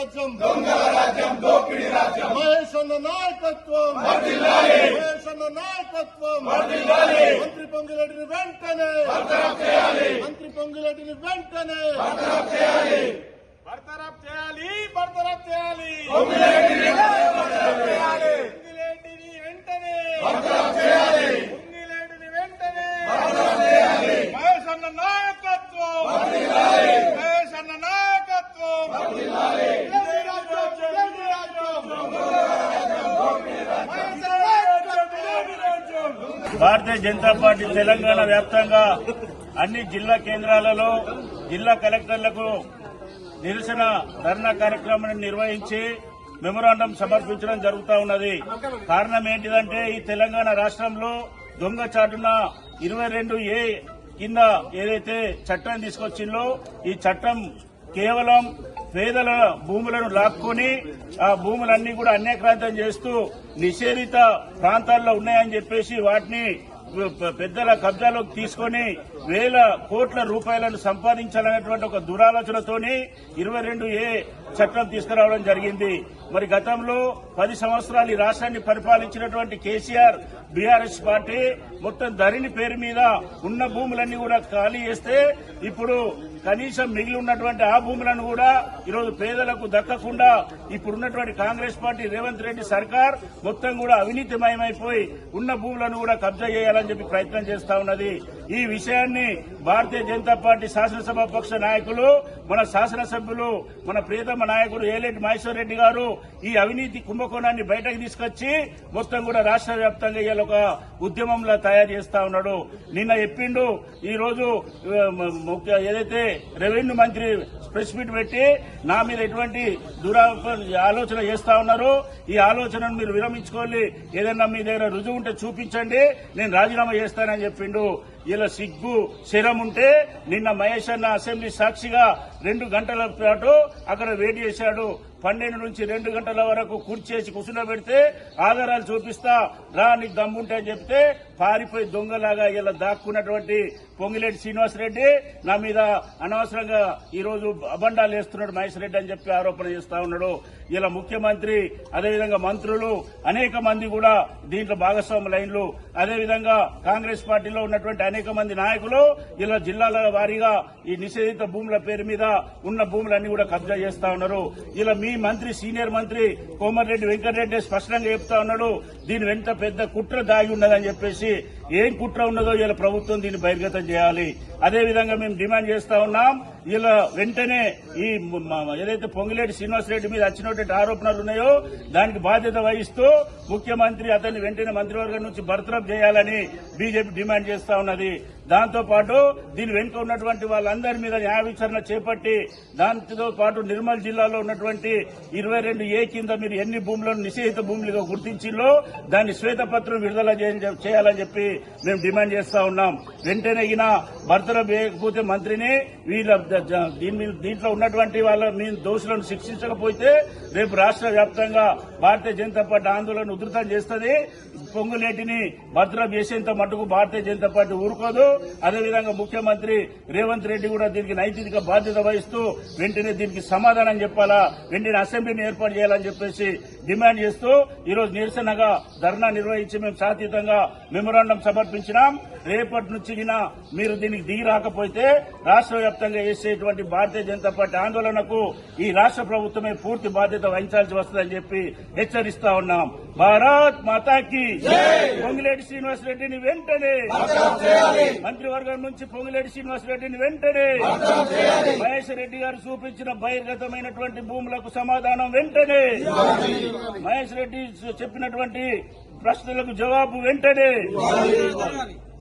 రాజ్యం దోపిడీ రాజ్యం మహేష్ అన్న నాయకత్వం మహేష్ అన్న నాయకత్వం మంత్రి పొంగిరెడ్డిని వెంటనే మంత్రి పొంగిరెడ్డిని వెంటనే బర్తరఫ్ చేయాలి పొంగిరెడ్డిని వెంటనే పొంగిరెడ్డిని వెంటనే మహేష్ అన్న నాయకత్వం మహేష్ అన్న నాయకత్వం భారతీయ జనతా పార్టీ తెలంగాణ వ్యాప్తంగా అన్ని జిల్లా కేంద్రాలలో జిల్లా కలెక్టర్లకు నిరసన ధర్నా కార్యక్రమాన్ని నిర్వహించి మెమోరాండం సమర్పించడం జరుగుతూ ఉన్నది. కారణం ఏంటిదంటే ఈ తెలంగాణ రాష్ట్రంలో దొంగచాటున 22A కింద ఏదైతే చట్టం తీసుకొచ్చిందో ఈ చట్టం కేవలం పేదల భూములను లాక్కొని ఆ భూములన్నీ కూడా అన్యాక్రాంతం చేస్తూ నిషేధిత ప్రాంతాల్లో ఉన్నాయని చెప్పేసి వాటిని పెద్దల కబ్జాలోకి తీసుకొని వేల కోట్ల రూపాయలను సంపాదించాలనేటువంటి ఒక దురాలోచనతోని 22A చట్టం తీసుకురావడం జరిగింది. మరి గతంలో 10 సంవత్సరాలు ఈ రాష్ట్రాన్ని పరిపాలించినటువంటి కేసీఆర్ బీఆర్ఎస్ పార్టీ మొత్తం ధరణి పేరు మీద ఉన్న భూములన్నీ కూడా ఖాళీ చేస్తే ఇప్పుడు కనీసం మిగిలి ఉన్నటువంటి ఆ భూములను కూడా ఈరోజు పేదలకు దక్కకుండా ఇప్పుడున్నటువంటి కాంగ్రెస్ పార్టీ రేవంత్ రెడ్డి సర్కార్ మొత్తం కూడా అవినీతిమయమైపోయి ఉన్న భూములను కూడా కబ్జా చేయాలని చెప్పి ప్రయత్నం చేస్తా ఉన్నది. ఈ విషయాన్ని భారతీయ జనతా పార్టీ శాసనసభాపక్ష నాయకులు మన శాసనసభ్యులు మన ప్రియతమ నాయకుడు ఏలేటి మహేశ్వర్ రెడ్డి గారు ఈ అవినీతి కుంభకోణాన్ని బయటకు తీసుకొచ్చి మొత్తం కూడా రాష్ట్ర వ్యాప్తంగా ఇవాళ ఒక ఉద్యమంలో తయారు చేస్తా ఉన్నాడు. నిన్న చెప్పిండు ఈ రోజు ఏదైతే రెవెన్యూ మంత్రి ప్రెస్ మీట్ పెట్టి నా మీద ఎటువంటి ఆలోచన చేస్తా ఉన్నారు, ఈ ఆలోచనను మీరు విరమించుకోవాలి, ఏదన్నా మీ దగ్గర రుజువు ఉంటే చూపించండి, నేను రాజీనామా చేస్తానని చెప్పిండు. ఇలా సిగ్గు శరం ఉంటే నిన్న మహేష్ అన్న అసెంబ్లీ సాక్షిగా 2 గంటల పాటు అక్కడ వెయిట్ చేశాడు. 12 నుంచి 2 గంటల వరకు కూర్చేసి కూర్చుండబెడితే ఆధారాలు చూపిస్తా రా నీకు దమ్ముంటే అని చెప్తే పారిపోయి దొంగలాగా ఇలా దాక్కున్నటువంటి పొంగిరెడ్డి శ్రీనివాసరెడ్డి నా మీద అనవసరంగా ఈ రోజు అబండాలు వేస్తున్నాడు మహేష్ రెడ్డి అని చెప్పి ఆరోపణ చేస్తా ఉన్నాడు. ఇలా ముఖ్యమంత్రి అదేవిధంగా మంత్రులు అనేక మంది కూడా దీంట్లో భాగస్వాములైన్లు, అదేవిధంగా కాంగ్రెస్ పార్టీలో ఉన్నటువంటి అనేక మంది నాయకులు ఇలా జిల్లాల వారీగా ఈ నిషేధిత భూముల పేరు మీద ఉన్న భూములన్నీ కూడా కబ్జా చేస్తా ఉన్నారు. ఇలా మీ మంత్రి సీనియర్ మంత్రి కోమటిరెడ్డి వెంకటరెడ్డి స్పష్టంగా చెప్తా ఉన్నాడు దీని వెంట పెద్ద కుట్ర దాగి ఉన్నదని చెప్పేసి. ఏం కుట్ర ఉన్నదో ఇలా ప్రభుత్వం దీన్ని బహిర్గతం చేయాలి. అదేవిధంగా మేము డిమాండ్ చేస్తా ఉన్నాం ఇలా వెంటనే ఈ ఏదైతే పొంగిరెడ్డి శ్రీనివాసరెడ్డి మీద వచ్చినటువంటి ఆరోపణలు ఉన్నాయో దానికి బాధ్యత వహిస్తూ ముఖ్యమంత్రి అతన్ని వెంటనే మంత్రివర్గం నుంచి బర్తరఫ్ చేయాలని బీజేపీ డిమాండ్ చేస్తా ఉన్నది. దాంతో పాటు దీని వెనుక ఉన్నటువంటి వాళ్ళందరి మీద న్యాయ విచారణ చేపట్టి దాంతో పాటు నిర్మల్ జిల్లాలో ఉన్నటువంటి 22A కింద మీరు ఎన్ని భూములను నిషేధిత భూములుగా గుర్తించిందో దాన్ని శ్వేతపత్రం విడుదల చేయాలని చెప్పి మేము డిమాండ్ చేస్తా ఉన్నాం. వెంటనే బర్తరఫ్ చేయకపోతే మంత్రిని దీంట్లో ఉన్నటువంటి వాళ్ళ మీ దోషులను శిక్షించకపోతే రేపు రాష్ట్ర వ్యాప్తంగా భారతీయ జనతా పార్టీ ఆందోళన ఉధృతం చేస్తుంది. పొంగులేటిని బర్తరఫ్ చేసేంత మటుకు భారతీయ జనతా పార్టీ ఊరుకోదు. అదేవిధంగా ముఖ్యమంత్రి రేవంత్ రెడ్డి కూడా దీనికి నైతిక బాధ్యత వహిస్తూ వెంటనే దీనికి సమాధానం చెప్పాలా, వెంటనే అసెంబ్లీని ఏర్పాటు చేయాలని చెప్పేసి డిమాండ్ చేస్తూ ఈరోజు నిరసనగా ధర్నా నిర్వహించి మేము శాంతియుతంగా మెమోరాండం సమర్పించినాం. రేపటి నుంచి మీరు దీనికి దిగి రాకపోతే రాష్ట్ర వ్యాప్తంగా చేసేటువంటి భారతీయ జనతా పార్టీ ఆందోళనకు ఈ రాష్ట్ర ప్రభుత్వమే పూర్తి బాధ్యత వహించాల్సి వస్తుందని చెప్పి హెచ్చరిస్తా ఉన్నాం. భారత్ మాతాకి పొంగిరెడ్డి శ్రీనివాసరెడ్డిని వెంటనే మంత్రివర్గం నుంచి పొంగిరెడ్డి శ్రీనివాసరెడ్డిని వెంటనే మహేష్ రెడ్డి గారు చూపించిన బహిర్గతమైనటువంటి భూములకు సమాధానం వెంటనే మహేష్ రెడ్డి చెప్పినటువంటి ప్రశ్నలకు జవాబు వెంటనే